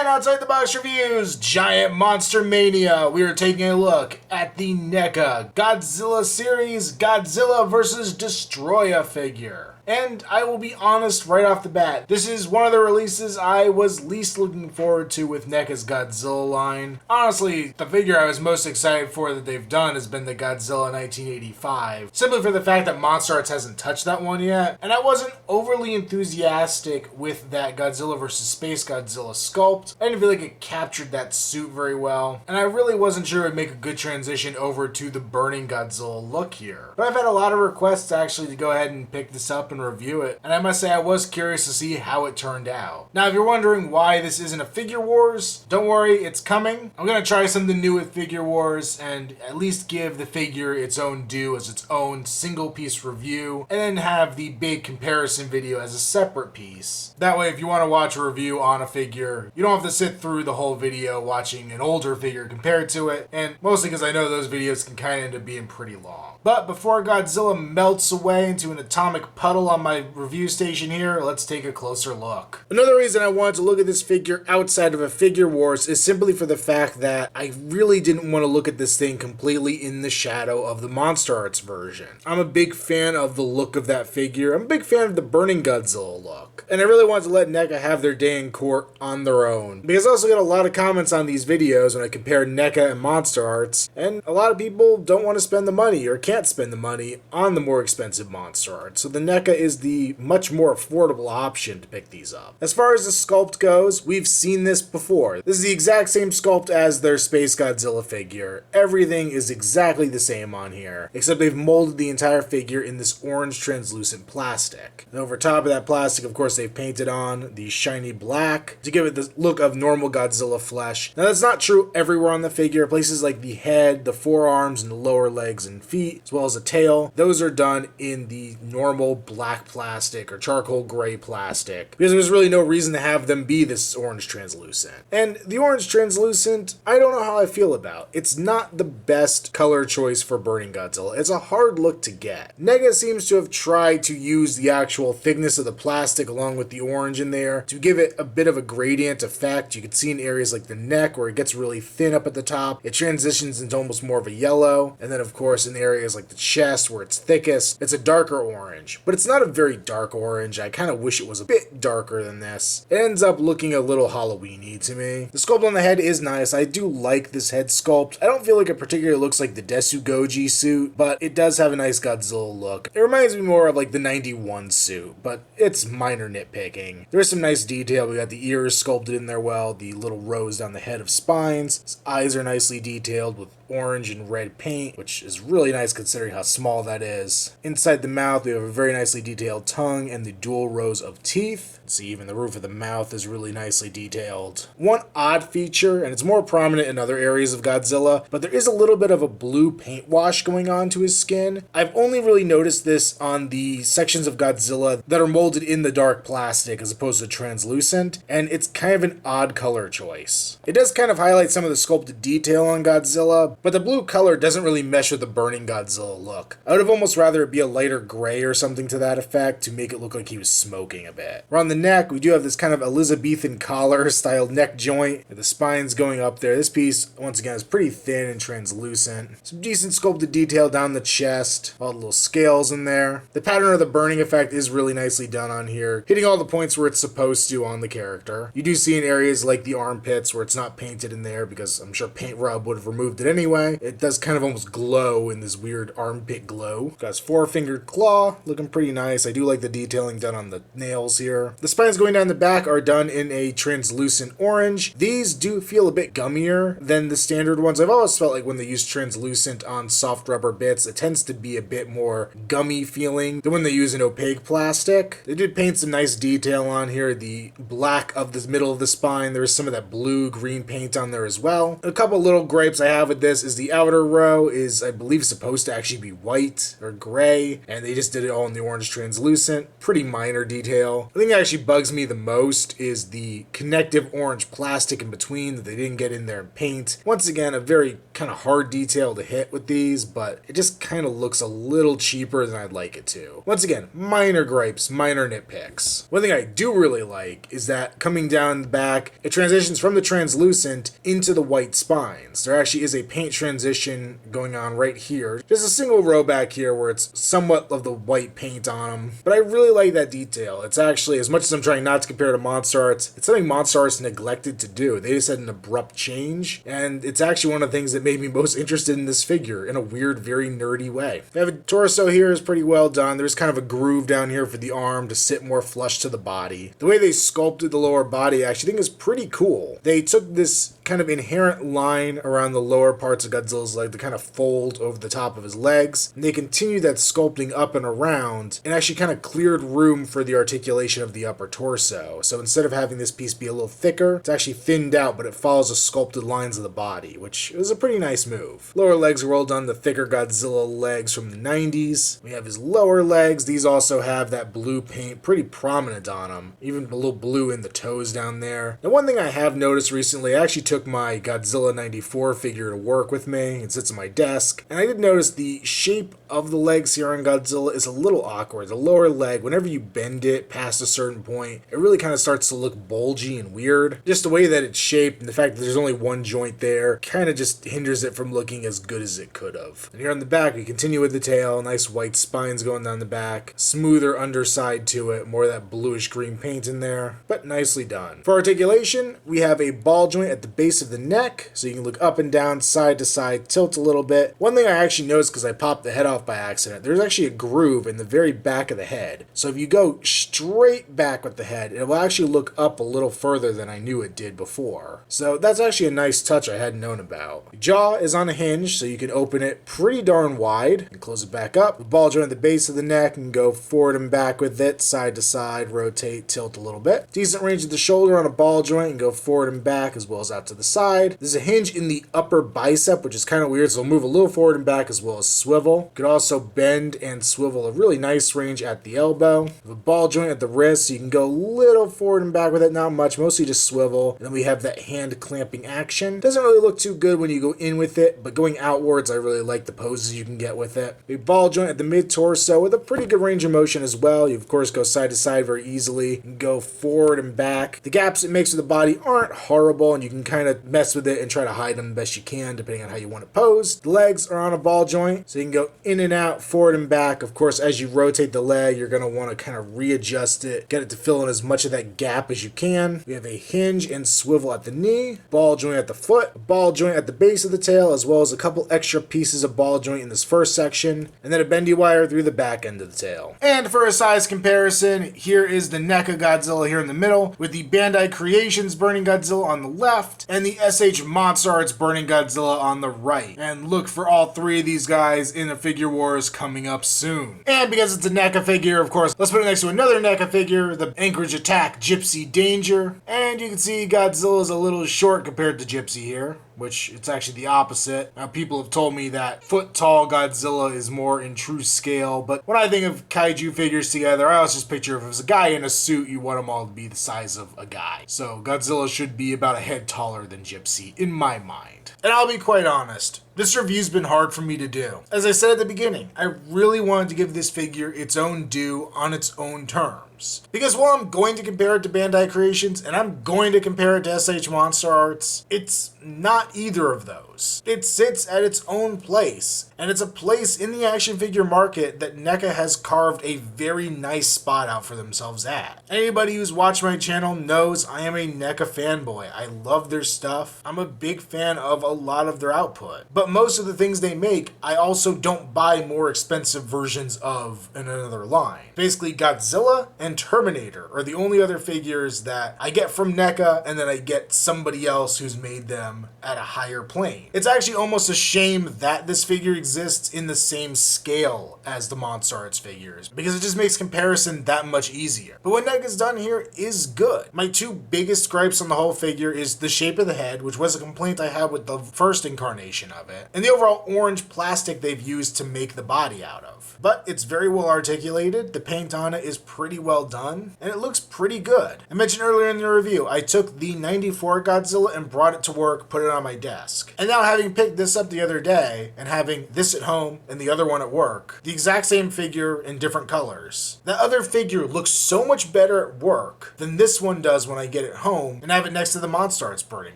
And outside the box reviews, Giant Monster Mania, we are taking a look at the NECA Godzilla series Godzilla vs. Destroyah figure. And I will be honest right off the bat, this is one of the releases I was least looking forward to with NECA's Godzilla line. Honestly, the figure I was most excited for that they've done has been the Godzilla 1985, simply for the fact that Monster Arts hasn't touched that one yet, and I wasn't overly enthusiastic with that Godzilla vs. Space Godzilla sculpt. I didn't feel like it captured that suit very well, and I really wasn't sure it would make a good transition over to the Burning Godzilla look here. But I've had a lot of requests actually to go ahead and pick this up and review it, and I must say I was curious to see how it turned out. Now, if you're wondering why this isn't a Figure Wars, don't worry, it's coming. I'm gonna try something new with Figure Wars and at least give the figure its own due as its own single piece review, and then have the big comparison video as a separate piece. That way, if you want to watch a review on a figure, you don't have to sit through the whole video watching an older figure compared to it, and mostly because I know those videos can kind of end up being pretty long. But before Godzilla melts away into an atomic puddle on my review station here, let's take a closer look. Another reason I wanted to look at this figure outside of a Figure Wars is simply for the fact that I really didn't want to look at this thing completely in the shadow of the Monster Arts version. I'm a big fan of the look of that figure. I'm a big fan of the Burning Godzilla look. And I really wanted to let NECA have their day in court on their own. Because I also get a lot of comments on these videos when I compare NECA and Monster Arts, and a lot of people don't want to spend the money or can't spend the money on the more expensive Monster Arts. So the NECA is the much more affordable option to pick these up. As far as the sculpt goes, we've seen this before. This is the exact same sculpt as their Space Godzilla figure. Everything is exactly the same on here, except they've molded the entire figure in this orange translucent plastic. And over top of that plastic, of course, they've painted on the shiny black to give it the look of normal Godzilla flesh. Now that's not true everywhere on the figure. Places like the head, the forearms, and the lower legs and feet, as well as the tail, those are done in the normal black plastic or charcoal gray plastic, because there's really no reason to have them be this orange translucent. And the orange translucent, I don't know how I feel about. It's not the best color choice for Burning Godzilla. It's a hard look to get. NECA seems to have tried to use the actual thickness of the plastic along with the orange in there to give it a bit of a gradient effect. You can see in areas like the neck where it gets really thin up at the top, it transitions into almost more of a yellow, and then of course in areas like the chest where it's thickest, it's a darker orange. But it's not a very dark orange. I kind of wish it was a bit darker than this. It ends up looking a little Halloween-y to me. The sculpt on the head is nice. I do like this head sculpt. I don't feel like it particularly looks like the Desu suit, but it does have a nice Godzilla look. It reminds me more of like the 91 suit, but it's minor nitpicking. There's some nice detail. We got the ears sculpted in there well, the little rows down the head of spines. His eyes are nicely detailed with orange and red paint, which is really nice considering how small that is. Inside the mouth, we have a very nicely detailed tongue and the dual rows of teeth. See, even the roof of the mouth is really nicely detailed. One odd feature, and it's more prominent in other areas of Godzilla, but there is a little bit of a blue paint wash going on to his skin. I've only really noticed this on the sections of Godzilla that are molded in the dark plastic as opposed to translucent, and it's kind of an odd color choice. It does kind of highlight some of the sculpted detail on Godzilla, but the blue color doesn't really mesh with the Burning Godzilla look. I would have almost rather it be a lighter gray or something to that effect to make it look like he was smoking a bit. Around the neck, we do have this kind of Elizabethan collar styled neck joint with the spines going up there. This piece, once again, is pretty thin and translucent. Some decent sculpted detail down the chest, all the little scales in there. The pattern of the burning effect is really nicely done on here, hitting all the points where it's supposed to on the character. You do see in areas like the armpits where it's not painted in there because I'm sure paint rub would have removed it anyway. It does kind of almost glow in this weird armpit glow. Got his four-fingered claw, looking pretty nice. I do like the detailing done on the nails here. The spines going down the back are done in a translucent orange. These do feel a bit gummier than the standard ones. I've always felt like when they use translucent on soft rubber bits, it tends to be a bit more gummy feeling than when they use an opaque plastic. They did paint some nice detail on here. The black of the middle of the spine, there's some of that blue-green paint on there as well. A couple little gripes I have with this is the outer row is, I believe, supposed to actually be white or gray, and they just did it all in the orange translucent. Pretty minor detail. The thing that actually bugs me the most is the connective orange plastic in between that they didn't get in there in paint. Once again, a very kind of hard detail to hit with these, but it just kind of looks a little cheaper than I'd like it to. Once again, minor gripes, minor nitpicks. One thing I do really like is that coming down the back back, it transitions from the translucent into the white spines. There actually is a paint transition going on right here. Just a single row back here where it's somewhat of the white paint on them. But I really like that detail. It's actually, as much as I'm trying not to compare to Monster Arts, it's something Monster Arts neglected to do. They just had an abrupt change, and it's actually one of the things that made me most interested in this figure in a weird, very nerdy way. The torso here is pretty well done. There's kind of a groove down here for the arm to sit more flush to the body. The way they sculpted the lower body I actually think is pretty cool. They took this kind of inherent line around the lower parts of Godzilla's leg to kind of fold over the top of his legs, and they continued that sculpting up and around and actually kind of cleared room for the articulation of the upper torso. So instead of having this piece be a little thicker, it's actually thinned out, but it follows the sculpted lines of the body, which is a pretty nice move. Lower legs are well done, the thicker Godzilla legs from the 90s. We have his lower legs. These also have that blue paint pretty prominent on them, even a little blue in the toes down there. Now, one thing I have noticed recently, I actually took my Godzilla 94 figure to work with me. It sits on my desk, and I did notice the shape of the legs here on Godzilla is a little awkward. The lower leg, whenever you bend it past a certain point, it really kind of starts to look bulgy and weird. Just the way that it's shaped and the fact that there's only one joint there kind of just hinders it from looking as good as it could have. And here on the back, we continue with the tail, nice white spines going down the back, smoother underside to it, more of that bluish green paint in there, but nicely done. For articulation, we have a ball joint at the base of the neck, so you can look up and down, side to side, tilt a little bit. One thing I actually noticed because I popped the head off by accident, there's actually a groove in the very back of the head. So if you go straight back with the head, it will actually look up a little further than I knew it did before. So that's actually a nice touch I hadn't known about. The jaw is on a hinge, so you can open it pretty darn wide and close it back up. The ball joint at the base of the neck and go forward and back with it, side to side, rotate, tilt a little bit. Decent range of the shoulder on a ball joint and go forward and back as well as out to the side. There's a hinge in the upper bicep, which is kind of weird, so it'll move a little forward and back as well as swivel. You could also bend and swivel a really nice range at the elbow. The ball joint at the wrist, so you can go a little forward and back with it, not much, mostly just swivel. And then we have that hand clamping action. Doesn't really look too good when you go in with it, but going outwards, I really like the poses you can get with it. A ball joint at the mid-torso with a pretty good range of motion as well. You, of course, go side to side very easily and go forward and back. The gaps it makes with the body aren't horrible, and you can kind of mess with it and try to hide them the best you can, depending on how you want it posed. The legs are on a ball joint, so you can go in and out, forward and back. Of course, as you rotate the leg, you're going to want to kind of readjust it, get it to fill in as much of that gap as you can. We have a hinge and swivel at the knee, ball joint at the foot, a ball joint at the base of the tail, as well as a couple extra pieces of ball joint in this first section, and then a bendy wire through the back end of the tail. And for a size comparison, here is the NECA Godzilla here in the middle, with the Bandai Creations Burning Godzilla on the left, and the SH Monster Arts Burning Godzilla on the right. And look for all three of these guys in a Figure Wars coming up soon. And because it's a NECA figure, of course, let's put it next to another NECA figure, the Anchorage Attack Gypsy Danger. And you can see Godzilla's a little short compared to Gypsy here, which it's actually the opposite. Now, people have told me that foot-tall Godzilla is more in true scale, but when I think of kaiju figures together, I always just picture if it was a guy in a suit, you want them all to be the size of a guy. So Godzilla should be about a head taller than Gypsy, in my mind. And I'll be quite honest, this review's been hard for me to do. As I said at the beginning, I really wanted to give this figure its own due on its own terms. Because while I'm going to compare it to Bandai Creations, and I'm going to compare it to SH Monster Arts, it's not either of those. It sits at its own place, and it's a place in the action figure market that NECA has carved a very nice spot out for themselves at. Anybody who's watched my channel knows I am a NECA fanboy. I love their stuff. I'm a big fan of a lot of their output. But most of the things they make, I also don't buy more expensive versions of in another line. Basically, Godzilla and Terminator are the only other figures that I get from NECA, and then I get somebody else who's made them at a higher plane. It's actually almost a shame that this figure exists in the same scale as the Monster Arts figures, because it just makes comparison that much easier. But what NECA's done here is good. My two biggest gripes on the whole figure is the shape of the head, which was a complaint I had with the first incarnation of it, and the overall orange plastic they've used to make the body out of. But it's very well articulated, the paint on it is pretty well done, and it looks pretty good. I mentioned earlier in the review, I took the 94 Godzilla and brought it to work, put it on my desk. And now having picked this up the other day, and having this this at home and the other one at work. The exact same figure in different colors. That other figure looks so much better at work than this one does when I get it home and have it next to the Monstars Burning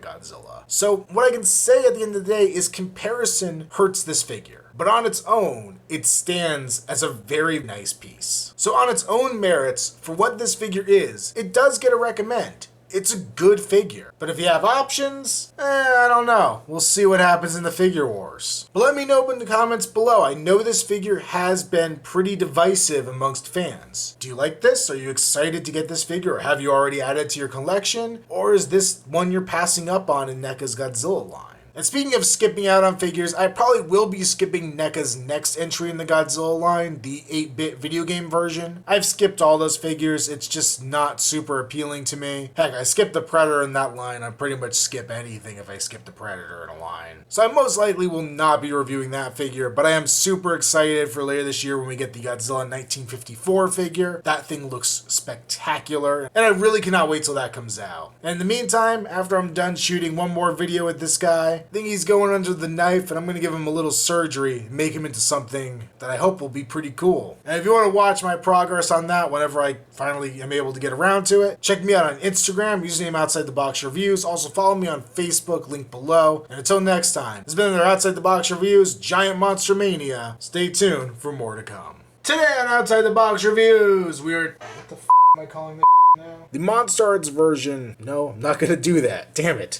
Godzilla. So what I can say at the end of the day is comparison hurts this figure. But on its own, it stands as a very nice piece. So on its own merits, for what this figure is, it does get a recommend. It's a good figure. But if you have options, I don't know. We'll see what happens in the figure wars. But let me know in the comments below. I know this figure has been pretty divisive amongst fans. Do you like this? Are you excited to get this figure? Or have you already added it to your collection? Or is this one you're passing up on in NECA's Godzilla line? And speaking of skipping out on figures, I probably will be skipping NECA's next entry in the Godzilla line, the 8-bit video game version. I've skipped all those figures, it's just not super appealing to me. Heck, I skipped the Predator in that line, I pretty much skip anything if I skip the Predator in a line. So I most likely will not be reviewing that figure, but I am super excited for later this year when we get the Godzilla 1954 figure. That thing looks spectacular, and I really cannot wait till that comes out. And in the meantime, after I'm done shooting one more video with this guy, I think he's going under the knife, and I'm going to give him a little surgery, make him into something that I hope will be pretty cool. And if you want to watch my progress on that whenever I finally am able to get around to it, check me out on Instagram, username Outside the Box Reviews. Also follow me on Facebook, link below. And until next time, this has been another Outside the Box Reviews, Giant Monster Mania. Stay tuned for more to come. Today on Outside the Box Reviews, what the f am I calling this now? The Monstars version. No, I'm not going to do that. Damn it.